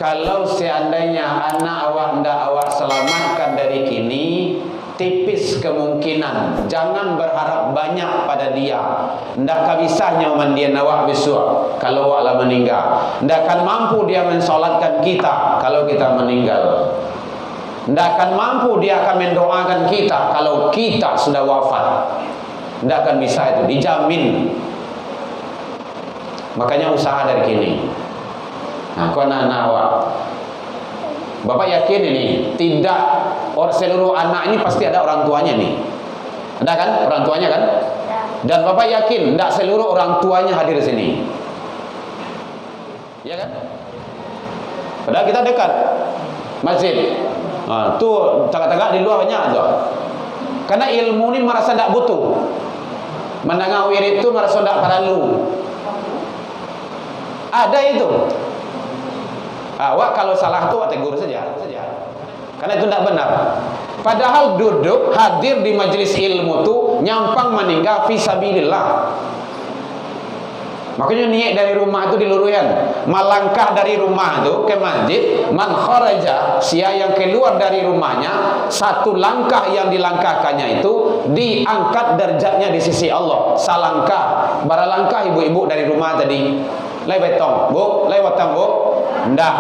kalau seandainya anak awak ndak awak selamatkan dari kini, tipis kemungkinan, jangan berharap banyak pada dia. Ndak bisa nyaman dia awak besok kalau awak lah meninggal. Ndak akan mampu dia mensolatkan kita kalau kita meninggal. Ndak akan mampu dia akan mendoakan kita kalau kita sudah wafat. Ndak akan bisa, itu dijamin. Makanya usaha dari kini. Nah, kau anak-anak awak, Bapak yakin ini tidak seluruh anak ini pasti ada orang tuanya nih. Ada kan orang tuanya kan? Dan Bapak yakin tidak seluruh orang tuanya hadir di sini. Ya kan? Padahal kita dekat masjid. Nah, tuh tagak-tagak di luar banyak tuh. Karena ilmu ini merasa tidak butuh. Mendengar wirid itu merasa tidak perlu. Ada itu. Awak kalau salah tuh tegur saja. Karena itu tidak benar. Padahal duduk hadir di majelis ilmu tuh nyampang meninggal fisabilillah. Makanya niat dari rumah itu diluruskan. Melangkah dari rumah itu ke masjid, man kharaja, sia yang keluar dari rumahnya, satu langkah yang dilangkahkannya itu diangkat derajatnya di sisi Allah. Salangkah, baralangkah ibu-ibu dari rumah tadi. Lai betong, bu, lai watang bu. Ndak.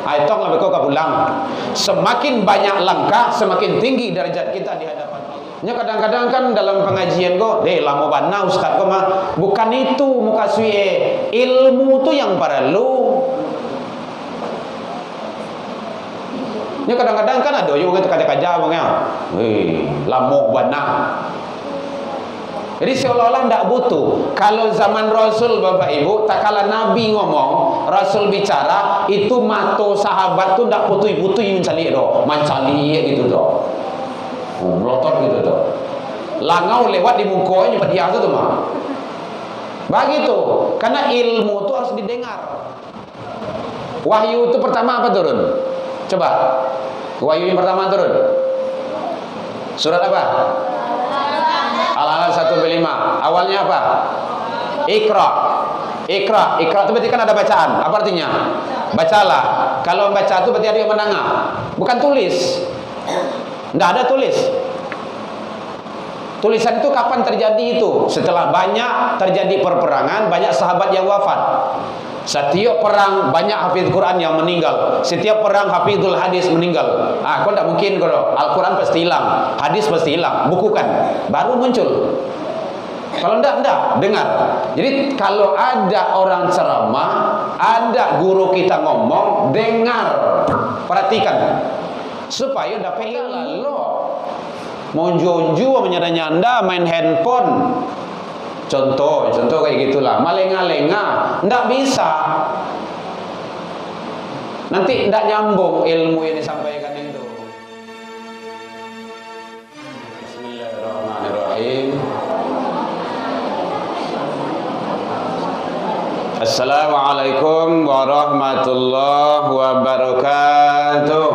Aitong lebih kau pulang. Semakin banyak langkah, semakin tinggi derajat kita di hadapan Allah. Nya kadang-kadang kan dalam pengajian kok, lama bana ustaz kok mah bukan itu muka suye. Ilmu tu yang perlu. Nya kadang-kadang kan ada yang kaja-kaja bang ya. Lama bana. Jadi seolah-olah tidak butuh. Kalau zaman Rasul Bapak Ibu, tak kala Nabi ngomong, Rasul bicara, itu mato sahabat tu tidak putui-putui mencari doh, mencari gitu doh, melotot gitu doh. Langau lewat di mukanya pada dia tu mah. Begitu. Karena ilmu tu harus didengar. Wahyu itu pertama apa turun? Coba. Wahyu yang pertama turun. Surat apa? Al-An'am 1-5. Awalnya apa? Iqra. Iqra itu berarti kan ada bacaan. Apa artinya? Bacalah. Kalau baca itu berarti ada yang mendengar. Bukan tulis. Tidak ada tulis. Tulisan itu kapan terjadi itu? Setelah banyak terjadi perperangan, banyak sahabat yang wafat. Setiap perang banyak hafiz Quran yang meninggal. Setiap perang hafizul hadis meninggal. Kau tidak mungkin kalau Al-Quran pasti hilang, hadis pasti hilang, buku kan baru muncul. Kalau tidak dengar. Jadi kalau ada orang ceramah, ada guru kita ngomong, dengar, perhatikan, supaya dapat ilmu. Mau jonju menyanda-nyanda main handphone. Contoh kayak gitulah, malenga-lenga, ndak bisa. Nanti ndak nyambung ilmu yang disampaikan itu. Bismillahirrahmanirrahim. Assalamualaikum warahmatullahi wabarakatuh.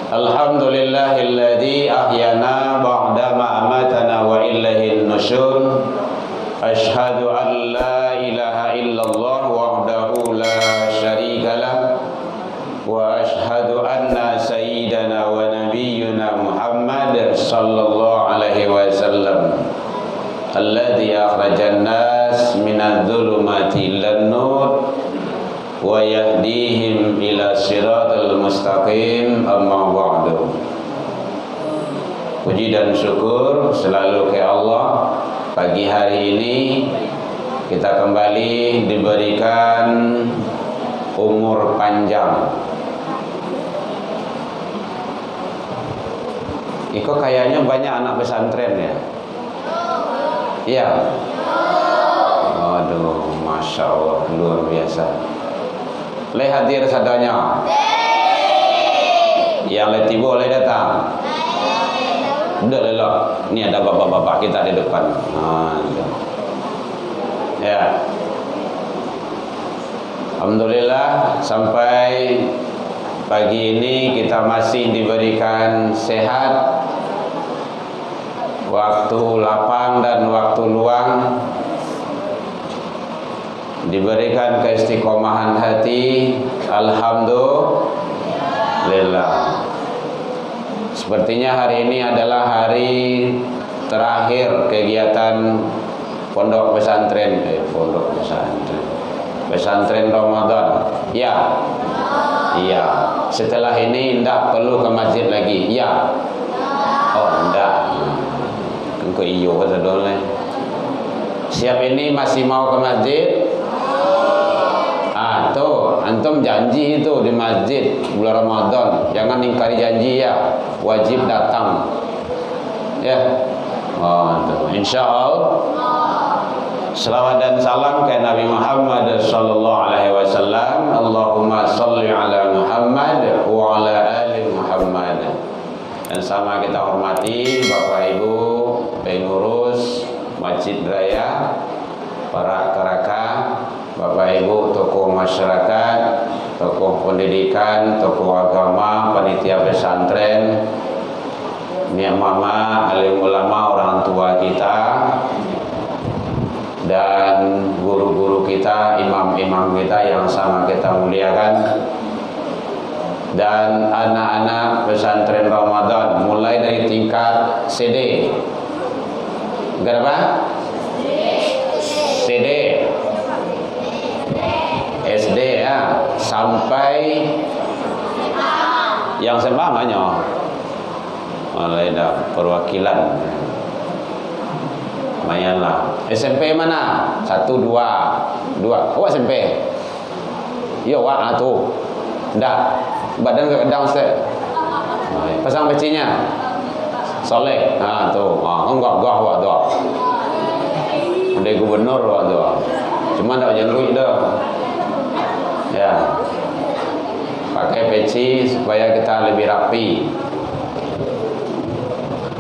Alhamdulillahilladzi ahyana ba'dama amatana wa ilaihin nusyur. Asyhadu an la ilaha illallah wahdahu la syarikalah wa asyhadu anna sayyidana wa nabiyyuna Muhammad sallallahu alaihi wasallam alladzi akhrajan nas minadh dhulumati ilan nur wa yahdihim ila siratal mustaqim. Amma ba'du. Puji dan syukur selalu ke Allah. Pagi hari ini kita kembali diberikan umur panjang. Iko kayaknya banyak anak pesantren ya. Iya. Aduh, masya Allah, luar biasa. Le hadir sadanya. Yang letih boleh datang. Udah lelah. Ini ada bapak-bapak kita di depan. Ya. Alhamdulillah sampai pagi ini kita masih diberikan sehat, waktu lapang dan waktu luang, diberikan keistiqomahan hati, alhamdulillah. Sepertinya hari ini adalah hari terakhir kegiatan pondok pesantren Ramadan. Ya. Iya. Setelah ini tidak perlu ke masjid lagi. Ya. Oh, tidak. Engkau iyo kata dole. Siap ini masih mau ke masjid? Tuh, antum janji itu di masjid bulan Ramadan, jangan ingkari janji ya, wajib datang. Ya. Tuh. Insyaallah. Selawat dan salam ke Nabi Muhammad sallallahu alaihi wasallam. Allahumma shalli ala Muhammad wa ala ali Muhammad. Dan sama kita hormati Bapak Ibu pengurus Masjid Raya, para keraka, Bapak Ibu tokoh masyarakat, tokoh pendidikan, tokoh agama, panitia pesantren, niat mama, alim ulama, orang tua kita, dan guru-guru kita, imam-imam kita yang sama kita muliakan, dan anak-anak pesantren Ramadan mulai dari tingkat CD. Berapa? CD, SD ya, sampai yang sembah banyak. Mulai dah perwakilan. Lumayanlah. SMP mana? 1, 2. Oh SMP. Yo wak tu. Ndak. Badan ke kedang Ustaz. Pasang pecinya. Soleh. Tu. Enggak wak tu. Udah gubernur wak tu. Cuma ndak jenguk dah. Ya. Pakai peci supaya kita lebih rapi.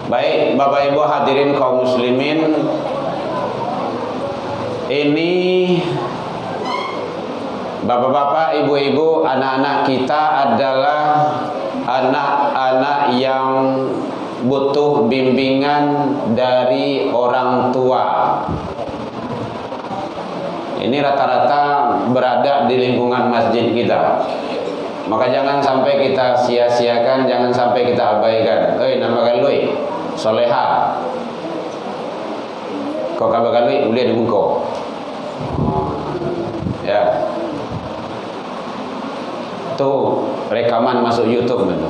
Baik, Bapak Ibu hadirin kaum muslimin, ini Bapak-bapak, ibu-ibu, anak-anak kita adalah anak-anak yang butuh bimbingan dari orang tua. Ini rata-rata berada di lingkungan masjid kita. Maka jangan sampai kita sia-siakan, jangan sampai kita abaikan. Nama galui soleha. Kau kabar galui boleh dibuka. Ya. Tuh rekaman masuk YouTube itu.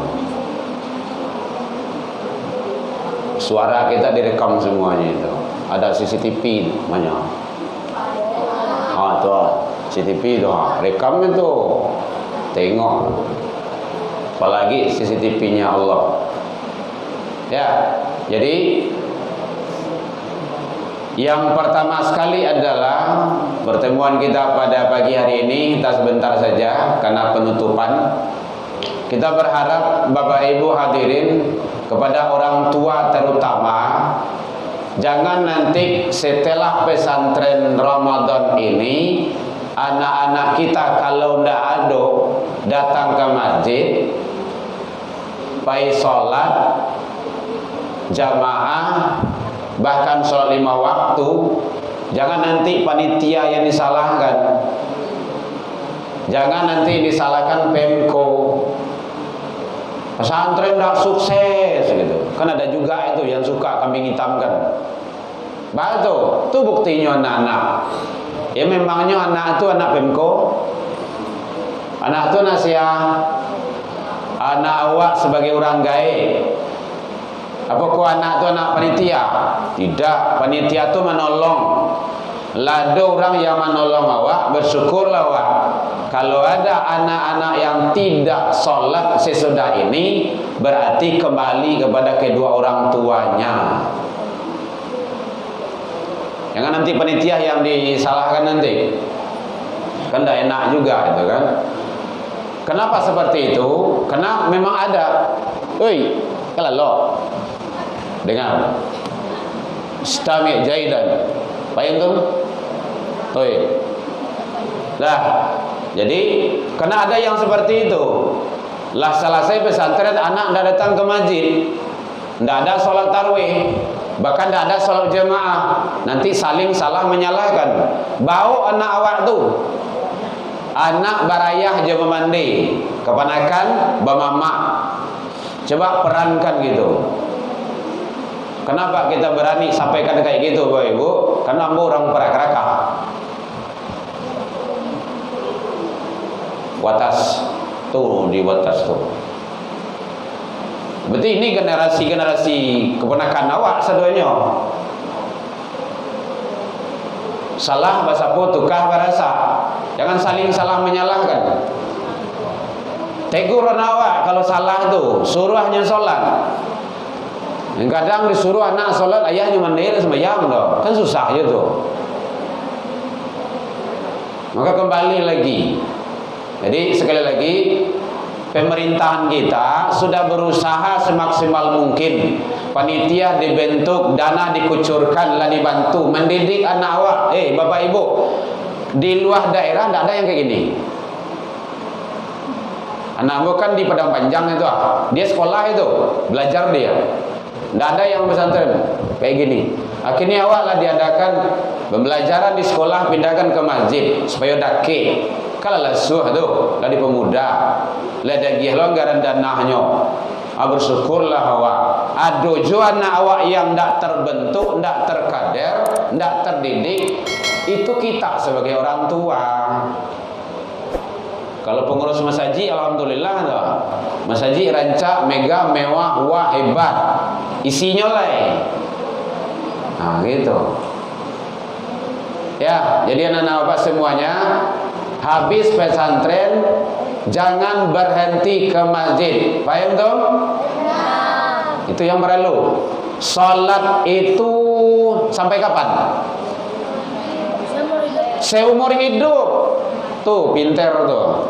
Suara kita direkam semuanya itu. Ada CCTV banyak. Tuh CCTV tuh, rekam itu. Tengok. Apalagi CCTV-nya Allah. Ya, jadi yang pertama sekali adalah pertemuan kita pada pagi hari ini, kita sebentar saja karena penutupan. Kita berharap Bapak Ibu hadirin, kepada orang tua terutama, jangan nanti setelah pesantren Ramadan ini anak-anak kita kalau ndak ada datang ke masjid, pai sholat jamaah, bahkan sholat 5 waktu, jangan nanti panitia yang disalahkan, jangan nanti disalahkan Pemko, pesantren tidak sukses gitu. Kan ada juga itu yang suka kambing hitamkan. Betul, itu buktinya anak-anak. Ya memangnya anak itu anak Pemko, anak itu nasihat, anak awak sebagai orang gaib. Apa kau anak itu anak panitia? Tidak, panitia itu menolong. Lado orang yang menolong awak, bersyukurlah awak. Kalau ada anak-anak yang tidak sholat sesudah ini, berarti kembali kepada kedua orang tuanya. Jangan nanti panitia yang disalahkan nanti. Kan tidak enak juga itu kan. Kenapa seperti itu? Karena memang ada. Kalau lo dengar Stami Jaidan payung tu. Lah, jadi karena ada yang seperti itu. Lah selesai pesantren anak tidak datang ke masjid, tidak ada sholat tarawih. Bahkan tidak ada sholat jamaah, nanti saling salah menyalahkan. Bau anak awak tu, anak barayah jama mandi, keponakan bamama. Coba perankan gitu. Kenapa kita berani sampaikan kayak gitu Bapak Ibu? Karena ambo orang perak-rakah. Watas tuh di watas tuh. Berarti ini generasi keponakan awak seduanya. Salah bahasa tukah barasa. Jangan saling salah menyalahkan. Tegur awak kalau salah tuh, suruhnya sholat. Kadang disuruh anak sholat, ayahnya mandiri sembahyang dong. Kan susah gitu. Maka kembali lagi. Jadi sekali lagi, pemerintahan kita sudah berusaha semaksimal mungkin. Panitia dibentuk, dana dikucurkan, lah dibantu mendidik anak awak. Bapak Ibu, di luar daerah tidak ada yang kayak gini. Anak bukan di Padang Panjang itu, dia sekolah itu, belajar dia. Tidak ada yang pesantren kayak gini. Akhirnya awaklah diadakan pembelajaran di sekolah, pindahkan ke masjid supaya dake. Kalau lasuh tu, lah di pemuda, lah dagih longgaran danahnya. Bersyukurlah awak. Adojo anak awak yang tidak terbentuk, tidak terkader, tidak terdidik, itu kita sebagai orang tua. Kalau pengurus masjid, alhamdulillah tuh. Masjid rancak, mega, mewah, wah hebat. Isinya lah. Nah gitu. Ya, jadi anak-anak bapak semuanya, habis pesantren jangan berhenti ke masjid. Paham tuh? Itu yang perlu. Salat itu sampai kapan? Seumur hidup. Tuh, pinter tuh.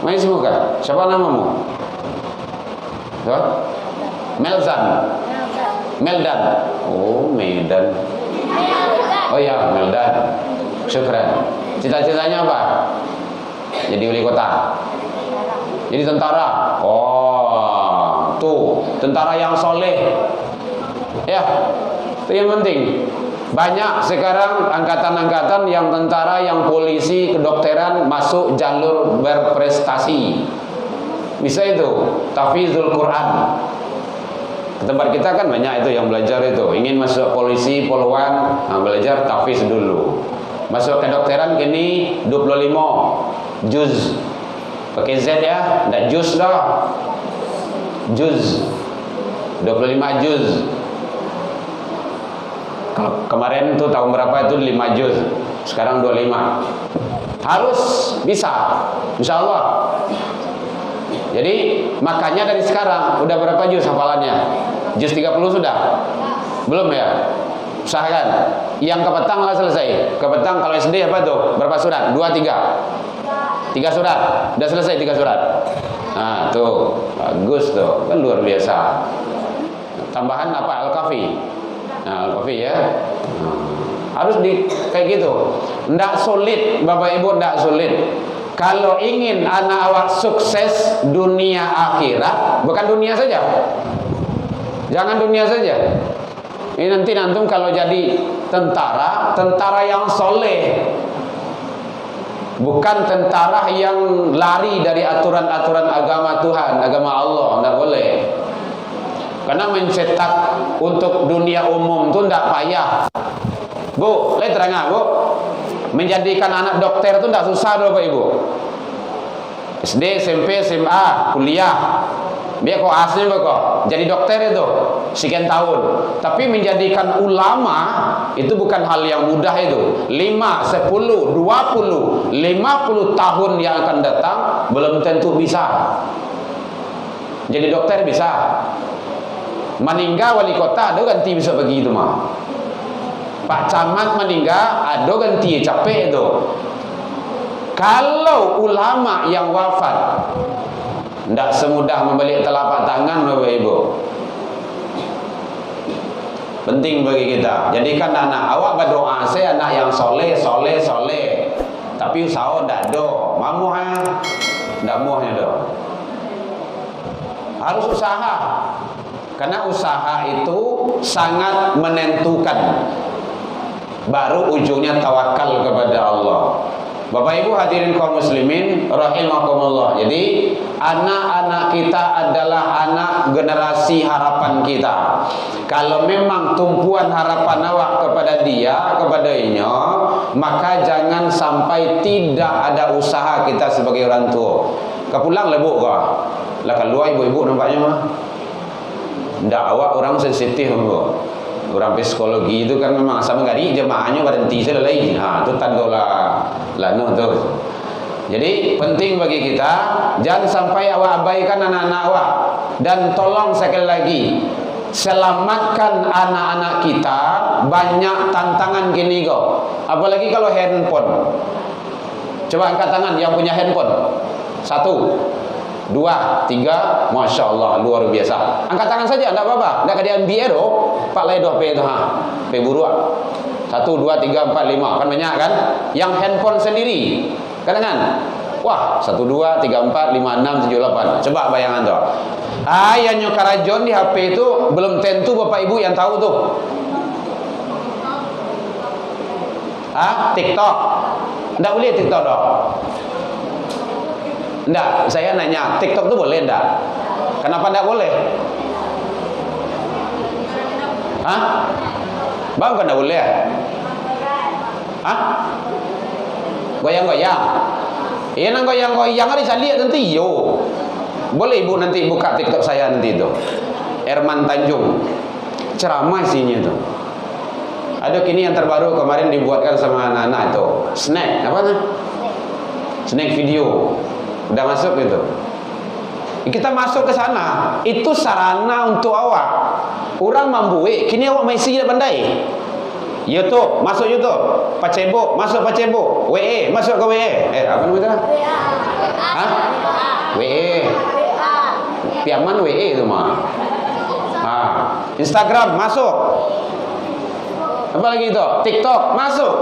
Main semoga. Siapa namamu? Tuh? Melzan. Meldan. Oh, Medan. Oh ya, Meldan. Syukran. Cita-citanya apa? Jadi wali kota. Jadi tentara. Oh, tuh, tentara yang soleh. Ya, itu yang penting. Banyak sekarang angkatan-angkatan yang tentara, yang polisi, kedokteran masuk jalur berprestasi. Bisa itu, tahfizul Quran. Ke tempat kita kan banyak itu yang belajar itu. Ingin masuk polisi, poluan, belajar tahfiz dulu. Masuk kedokteran kini 25 juz. Pakai Z ya, enggak juz dah. Juz. 25 juz. Kalau kemarin tuh tahun berapa itu 5 juz. Sekarang 25. Harus bisa. Insyaallah. Jadi makanya dari sekarang udah berapa juz hafalannya? Juz 30 sudah? Belum ya? Usahakan. Yang ke petang lah selesai. Ke petang kalau SD apa tuh? Berapa surat? 2, 3. 3 surat. Udah selesai 3 surat. Nah, tuh. Bagus tuh. Kan luar biasa. Tambahan apa? Al-Kafi. Nah, Al-Kafi ya. Harus kayak gitu. Nggak sulit, Bapak Ibu, nggak sulit. Kalau ingin anak awak sukses dunia akhirat, bukan dunia saja. Jangan dunia saja. Ini nanti nantum kalau jadi tentara yang soleh, bukan tentara yang lari dari aturan-aturan agama Tuhan, agama Allah, nggak boleh. Karena mencetak untuk dunia umum itu nggak payah. Bu, lihat terangah bu. Menjadikan anak dokter itu tidak susah Bapak Ibu. SD, SMP, SMA, kuliah. Biar kok aslinya kok jadi dokter itu sekian tahun. Tapi menjadikan ulama itu bukan hal yang mudah itu. 5, 10, 20, 50 tahun yang akan datang belum tentu bisa. Jadi dokter bisa. Meninggal wali kota ada ganti bisa begitu mah. Pak Camat meninggal, ada ganti capek itu. Kalau ulama yang wafat, tidak semudah membalik telapak tangan Bapak Ibu. Penting bagi kita. Jadikan anak awak berdoa saya anak yang soleh. Tapi usaha tidak ada. Mamu ha, tidak muahnya do. Harus usaha. Karena usaha itu sangat menentukan. Baru ujungnya tawakal kepada Allah. Bapak Ibu hadirin kaum muslimin rahimakumullah. Jadi anak-anak kita adalah anak generasi harapan kita. Kalau memang tumpuan harapan awak kepada dia, kepadanya, maka jangan sampai tidak ada usaha kita sebagai orang tua. Kau pulang lebuk kau. Lah keluar ibu-ibu nampaknya mah. Ndak, awak orang sensitif kau. Orang psikologi itu kan memang sama gari jemaahnya berhenti selesai. Itu tanda lano tu. Jadi penting bagi kita jangan sampai awak abaikan anak-anak awak, dan tolong sekali lagi selamatkan anak-anak kita. Banyak tantangan gini kok. Apalagi kalau handphone. Coba angkat tangan yang punya handphone. 1, 2, 3, Masya Allah, luar biasa. Angkat tangan saja, tidak apa-apa. Tidak kadian biar Pak Ledoh P itu P buruk. 1, 2, 3, 4, 5. Kan banyak kan? Yang handphone sendiri. Kadang-kadang wah, 1, 2, 3, 4, 5, 6, 7, 8. Coba bayangan tuh. Yang nyokarajon di HP itu belum tentu Bapak Ibu yang tahu tuh. TikTok. Tidak boleh TikTok dong. Enggak, saya nanya, TikTok itu boleh enggak? Kenapa enggak boleh? Bang kan enggak boleh? Goyang-goyang. Iya nang goyang-goyang hari saya lihat nanti yo. Boleh Ibu nanti buka TikTok saya nanti itu. Herman Tanjung. Ceramah isinya itu. Ada kini yang terbaru kemarin dibuatkan sama anak-anak itu. Snack, apa namanya? Snack video. Udah masuk gitu. Kita masuk ke sana. Itu sarana untuk awak. Orang mambuik. Kini awak masih tidak pandai. YouTube, masuk YouTube. Pacebo, masuk Pacebo. WE, masuk ke WE. Apa namanya? WE. Piaman WE itu mah. Instagram, masuk. Apa lagi itu? TikTok, masuk.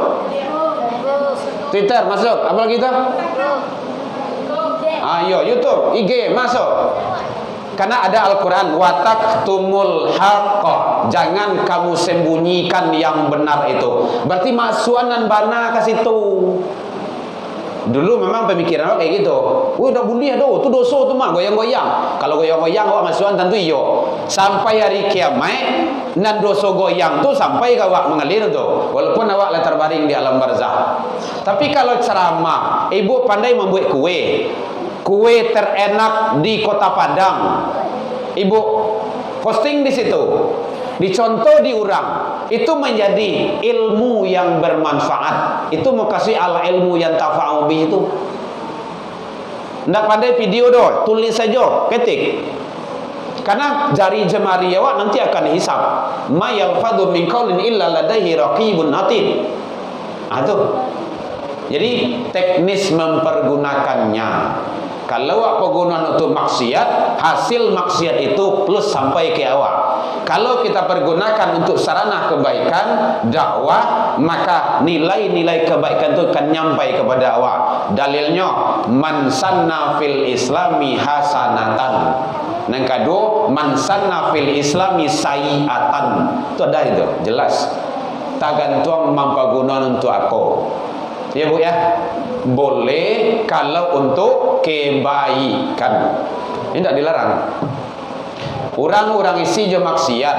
Twitter, masuk. Apa lagi itu? Ayo YouTube, IG masuk. Karena ada Al-Quran, wataktumul haqqa, jangan kamu sembunyikan yang benar itu. Berarti masuanan bana ke situ. Dulu memang pemikiran kayak gitu. Udah boleh tuh dosa tuh mah goyang-goyang. Kalau goyang-goyang awak masuan tentu iyo. Sampai hari kiamat nan dosa goyang tuh sampai awak mengalir tuh. Walaupun awak latar baring di alam barzah. Tapi kalau ceramah, ibu pandai membuat kue. Kue terenak di Kota Padang. Ibu posting di situ. Dicontoh di orang. Itu menjadi ilmu yang bermanfaat. Itu mau kasih ala ilmu yang tafa'u bi itu. Ndak pandai video doh, tulis saja, ketik. Karena jari jemari awak nanti akan hisab. Ma yalfadhu min qaulin illa ladaihi raqibun atid. Jadi teknis mempergunakannya. Kalau awak penggunaan untuk maksiat, hasil maksiat itu plus sampai ke awak. Kalau kita pergunakan untuk sarana kebaikan, dakwah, maka nilai-nilai kebaikan itu akan nyampai kepada awak. Dalilnya, man sanna fil islami hasanatan. Yang kedua, man sanna fil islami sayiatan. Itu ada itu, jelas. Tagantung mempergunakan untuk aku. Ya Bu ya, boleh kalau untuk kebaikan. Ini tidak dilarang. Orang-orang isi je maksiat,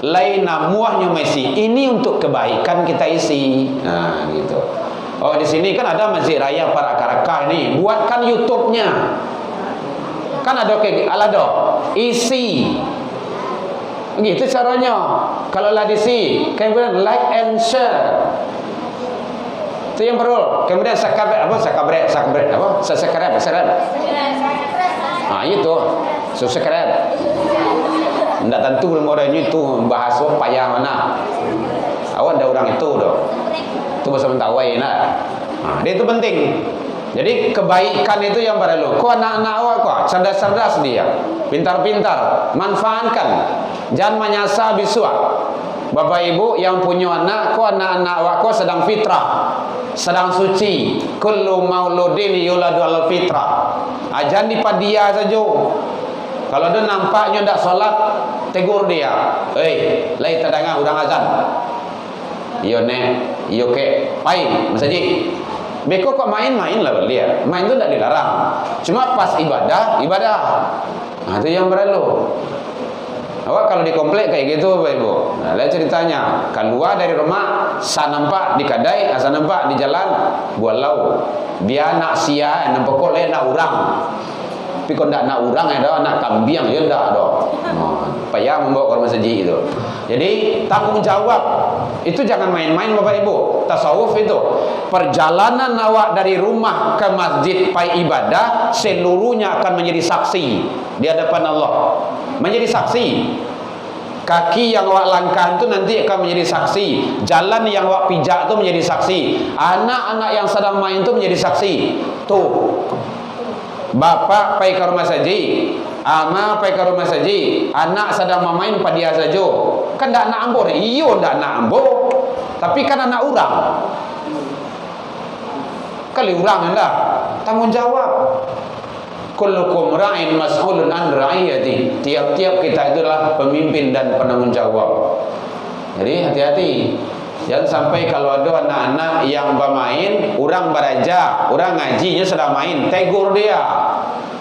lain namuahnya mesi. Ini untuk kebaikan kita isi. Nah gitu. Oh di sini kan ada Masjid Raya Parakaraka ini. Buatkan YouTube-nya. Kan ada kayak alado isi. Gitu caranya. Kalau lah diisi, kemudian like and share. Itu yang perlu. Kemudian subscribe itu subscribe. Tidak tentu belum orangnya itu bahas payah mana. Awan ada orang itu doh. Itu bahasa mentawai nah. Dia itu penting. Jadi kebaikan itu yang perlu. Kau anak-anak awak kok cerdas-cerdas dia, pintar-pintar, manfaatkan. Jangan menyasar bisua. Bapak Ibu yang punya anak, kau anak-anak awak kau sedang fitrah, sedang suci. Kullu mauludin yuladu alal fitrah. Jangan dipadia saja. Kalau dia nampaknya tidak sholat, tegur dia, lai tadanga urang azan. Iyo nek, iyo ke, pai masjid. Beko kok main-main lah dia. Main itu tidak dilarang. Cuma pas ibadah. Nah, itu yang berlalu. Awak kalau di komplek kayak gitu, Bapak Ibu. Nah, lihat ceritanya. Keluar dari rumah, sa nampak di kadai, asa nampak di jalan, bualau. Dia nak sia, nampak kok le nak urang. Tapi kalau tidak nak urang ada anak kambing ya tidak ada. Payah membawa ke rumah masjid itu. Jadi tanggung jawab itu jangan main-main Bapak Ibu. Tasawuf itu perjalanan awak dari rumah ke masjid pai ibadah seluruhnya akan menjadi saksi di hadapan Allah. Menjadi saksi. Kaki yang awak langkah itu nanti akan menjadi saksi. Jalan yang awak pijak itu menjadi saksi. Anak-anak yang sedang main itu menjadi saksi. Tuh. Bapak pai ke rumah saji, ama pai ke rumah saji, anak sedang memain pada dia saja. Kan dak anak ambo, iyo dak anak ambo. Tapi kan anak urang. Kali urang anda tanggung jawab. Kullukum ra'in mas'ulun an ra'iyati. Tiap-tiap kita itulah pemimpin dan penanggung jawab. Jadi hati-hati. Jangan sampai kalau ada anak-anak yang bermain, orang beraja, orang ngajinya sedang main, tegur dia.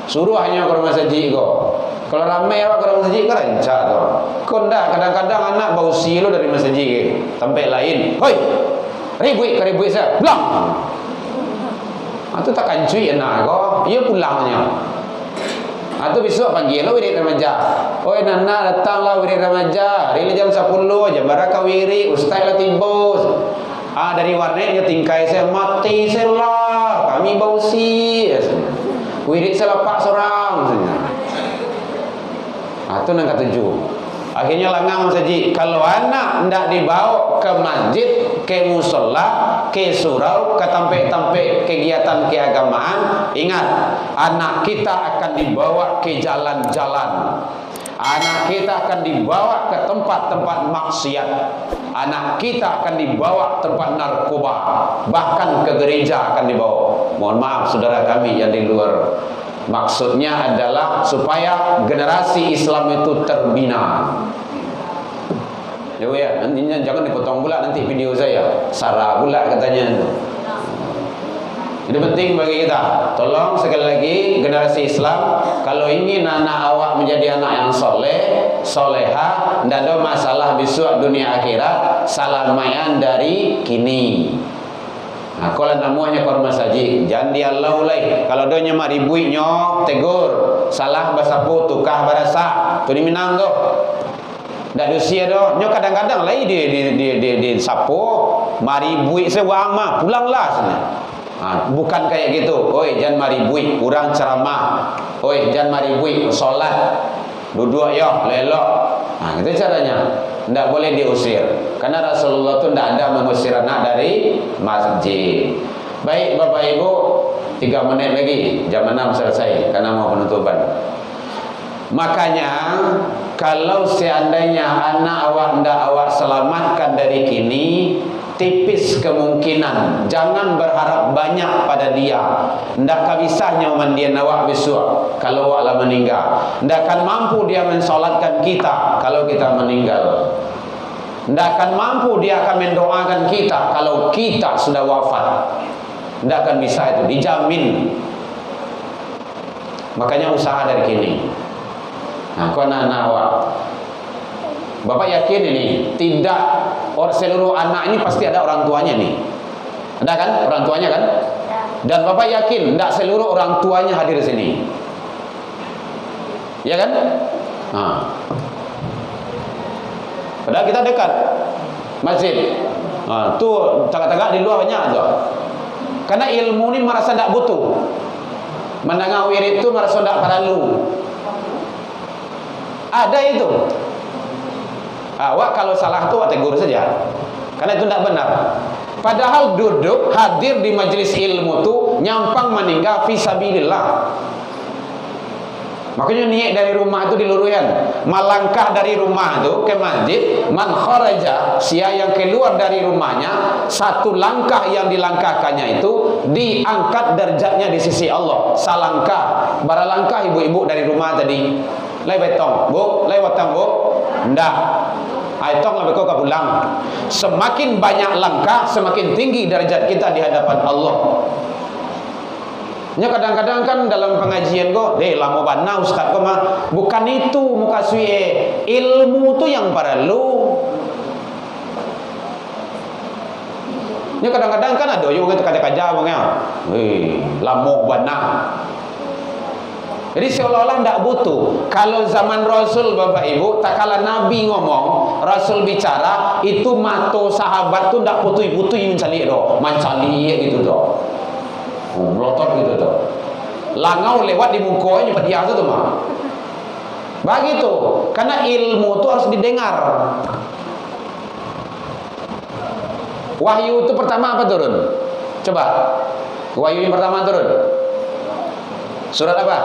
Suruh hanya ke rumah masjid kok. Kalau ramai awak ke rumah masjid kan rancak tu. Kau ndak kadang-kadang anak bau silo dari masjid sampai lain. Hoi. Ribut saya. Pulang. Itu tak kancui anak kau. Ia pulangnya. Atau besok panggil lo wirid remaja. Oi nana datanglah wirid remaja. Hari jam 10 jam baraka wirid. Ustaz lah timbus. Dari warnanya tingkai saya mati selah. Kami bausi. Wirid saya lapak seorang. Itu nang ketujuh. Akhirnya langang saji. Kalau anak ndak dibawa ke masjid, ke musola, ke surau, ke tempat-tempat kegiatan keagamaan, ingat, anak kita akan dibawa ke jalan-jalan. Anak kita akan dibawa ke tempat-tempat maksiat. Anak kita akan dibawa ke tempat narkoba. Bahkan ke gereja akan dibawa. Mohon maaf saudara kami yang di luar. Maksudnya adalah supaya generasi Islam itu terbina. Ya, nantinya jangan dipotong pula nanti video saya. Sarah pula katanya. Itu penting bagi kita. Tolong sekali lagi generasi Islam, kalau ingin anak awak menjadi anak yang soleh, soleha, tidak ada masalah besok dunia akhirat, salamaian dari kini. Nah, kalau namanya ke rumah saji, jangan dia laulai. Kalau dia nyemak ribuinya, tegur, salah bahasa tukah barasa, tu di Minang tu. Dak usia doh, nyo kadang-kadang lai di sapo, mari buik sewang mah, pulanglah sana. Bukan kayak gitu. Oi, jangan mari buik, kurang ceramah. Oi, jangan mari buik, solat. Duduk yo, lelok. Itu caranya. Tidak boleh diusir. Karena Rasulullah itu tidak ada mengusir anak dari masjid. Baik Bapak Ibu, 3 menit lagi, jam 6 selesai karena mau penutupan. Makanya kalau seandainya anak awak tidak awak selamatkan dari kini, tipis kemungkinan. Jangan berharap banyak pada dia. Tidak bisa nyaman awak besok kalau awak lah meninggal. Tidak akan mampu dia mensolatkan kita kalau kita meninggal. Tidak akan mampu dia akan mendoakan kita kalau kita sudah wafat. Tidak akan bisa itu, dijamin. Makanya usaha dari kini. Nah, kau anak awak, Bapak yakin ini tidak seluruh anak ini pasti ada orang tuanya nih. Ada kan orang tuanya kan? Dan Bapak yakin tidak seluruh orang tuanya hadir di sini. Ya kan? Nah. Padahal kita dekat masjid. Tuh tengah-tengah di luar banyak tuh. Karena ilmu ini merasa tidak butuh. Mendengar wirid itu merasa tidak perlu. Ada itu. Awak kalau salah tu awak tegur saja. Karena itu tidak benar. Padahal duduk hadir di majelis ilmu tu nyampang meninggal fisabilillah. Makanya niat dari rumah itu diluruskan. Melangkah dari rumah itu ke masjid, man kharaja, sia yang keluar dari rumahnya, satu langkah yang dilangkahkannya itu diangkat derajatnya di sisi Allah. Salangkah, baralangkah ibu-ibu dari rumah tadi. Lai betong, Bu, lai watang, Bu. Ndak. Aitong lebih kau pulang. Semakin banyak langkah, semakin tinggi derajat kita di hadapan Allah. Nya kadang-kadang kan dalam pengajian kok, lama bana ustaz kok mah bukan itu muka suye, ilmu tu yang perlu. Nya kadang-kadang kan ada yang kata-kata bangnya, lama bana. Jadi seolah-olah tidak butuh. Kalau zaman Rasul Bapak Ibu, tak kala Nabi ngomong, Rasul bicara, itu mato sahabat tu tidak putui-putui mencari doh, mencari gitu doh. Melotot gitu tuh. Langau lewat di mukanya pada dia tuh mah. Begitu. Karena ilmu itu harus didengar. Wahyu itu pertama apa turun? Coba. Wahyu yang pertama turun. Surat apa?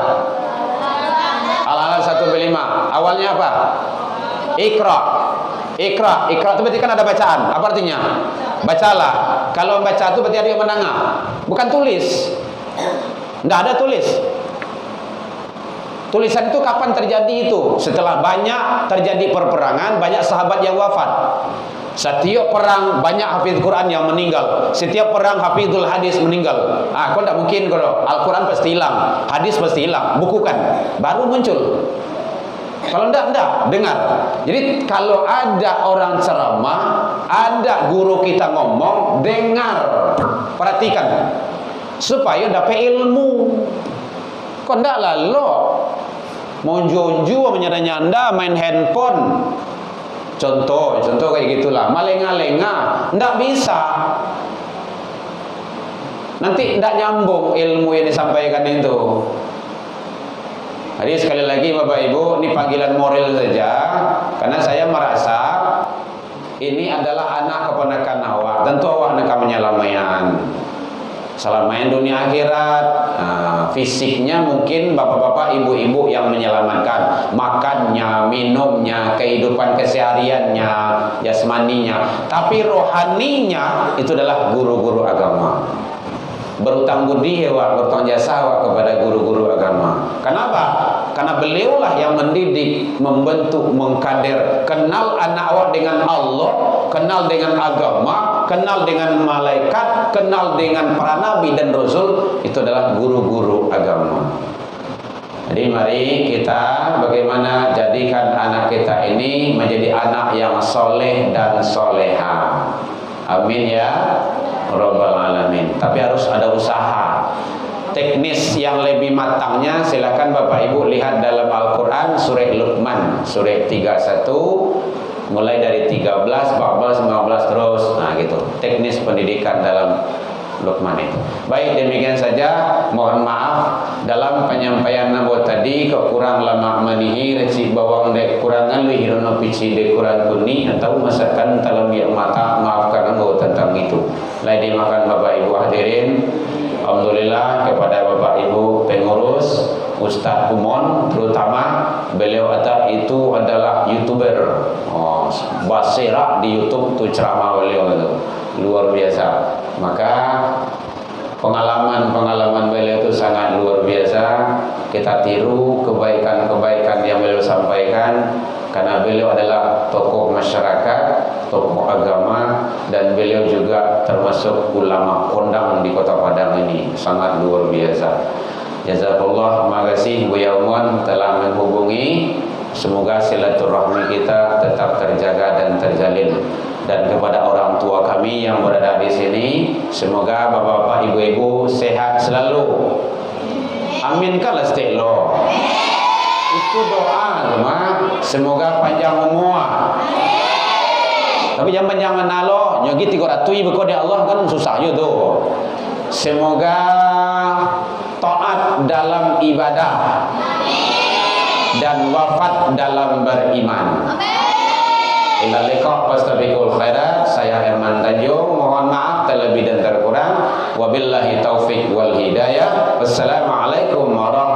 Al-Alaq 1-5. Awalnya apa? Iqra. Iqra. Iqra itu berarti kan ada bacaan. Apa artinya? Bacalah. Kalau baca itu berarti ada yang mendengar. Bukan tulis. Tidak ada tulis. Tulisan itu kapan terjadi itu? Setelah banyak terjadi perperangan, banyak sahabat yang wafat. Setiap perang banyak hafiz Quran yang meninggal. Setiap perang hafizul hadis meninggal. Kau tidak mungkin kalau Al-Quran pasti hilang, hadis pasti hilang, bukukan baru muncul. Kalau enggak, dengar. Jadi kalau ada orang ceramah, ada guru kita ngomong, dengar, perhatikan, supaya dapat ilmu. Kok enggak lah lo mau jonju menyanda-nyanda main handphone. Contoh kayak gitulah, malenga-lenga, enggak bisa. Nanti enggak nyambung ilmu yang disampaikan itu. Jadi sekali lagi Bapak Ibu, ini panggilan moral saja, karena saya merasa ini adalah anak keponakan awak. Tentu awak nak menyelamatkan selamain dunia akhirat. Fisiknya mungkin bapak-bapak, ibu-ibu yang menyelamatkan, makannya, minumnya, kehidupan kesehariannya, jasmaninya. Tapi rohaninya itu adalah guru-guru agama. Berutang budi berutang jasa kepada guru-guru agama. Kenapa? Karena beliaulah yang mendidik, membentuk, mengkader. Kenal anak awak dengan Allah, kenal dengan agama, kenal dengan malaikat, kenal dengan para nabi dan rasul. Itu adalah guru-guru agama. Jadi mari kita bagaimana jadikan anak kita ini menjadi anak yang soleh dan soleha. Amin ya Rabbal Alamin. Tapi harus ada usaha. Teknis yang lebih matangnya silakan Bapak Ibu lihat dalam Al-Quran surah Luqman, surah 31, mulai dari 13, 14, 15 terus. Nah gitu, teknis pendidikan dalam Luqman itu. Baik, demikian saja. Mohon maaf dalam penyampaian nabo tadi kekurang lama manihi reci bawang dek kurangan lihirono pici dek kurang kuni atau masakan dalam yang mata, maafkan engkau tentang itu. Lai dimakan Bapak Ibu hadirin. Alhamdulillah kepada Bapak Ibu pengurus, Ustaz Kumon terutama, beliau itu adalah YouTuber. Basira di YouTube tuh ceramah beliau itu luar biasa. Maka pengalaman beliau itu sangat luar biasa. Kita tiru kebaikan-kebaikan yang beliau sampaikan, karena beliau adalah tokoh masyarakat, tokoh agama, dan beliau juga termasuk ulama kondang di Kota Padang ini. Sangat luar biasa. Jazakallah, terima kasih Bu Yaumon telah menghubungi. Semoga silaturahmi kita tetap terjaga dan terjalin. Dan kepada orang tua kami yang berada di sini, semoga bapak-bapak, ibu-ibu sehat selalu. Aminkanlah steklo. Itu doa, semoga panjang umur. Tapi jangan nalo nyogi 300 beko di Allah kan susah yo tuh. Semoga taat dalam ibadah dan wafat dalam beriman. Ila liqa fastabiqul khairat. Saya Herman Tanjung, mohon maaf terlebih dan terkurang. Wabillahi taufik wal hidayah. Wassalamualaikum warahmatullahi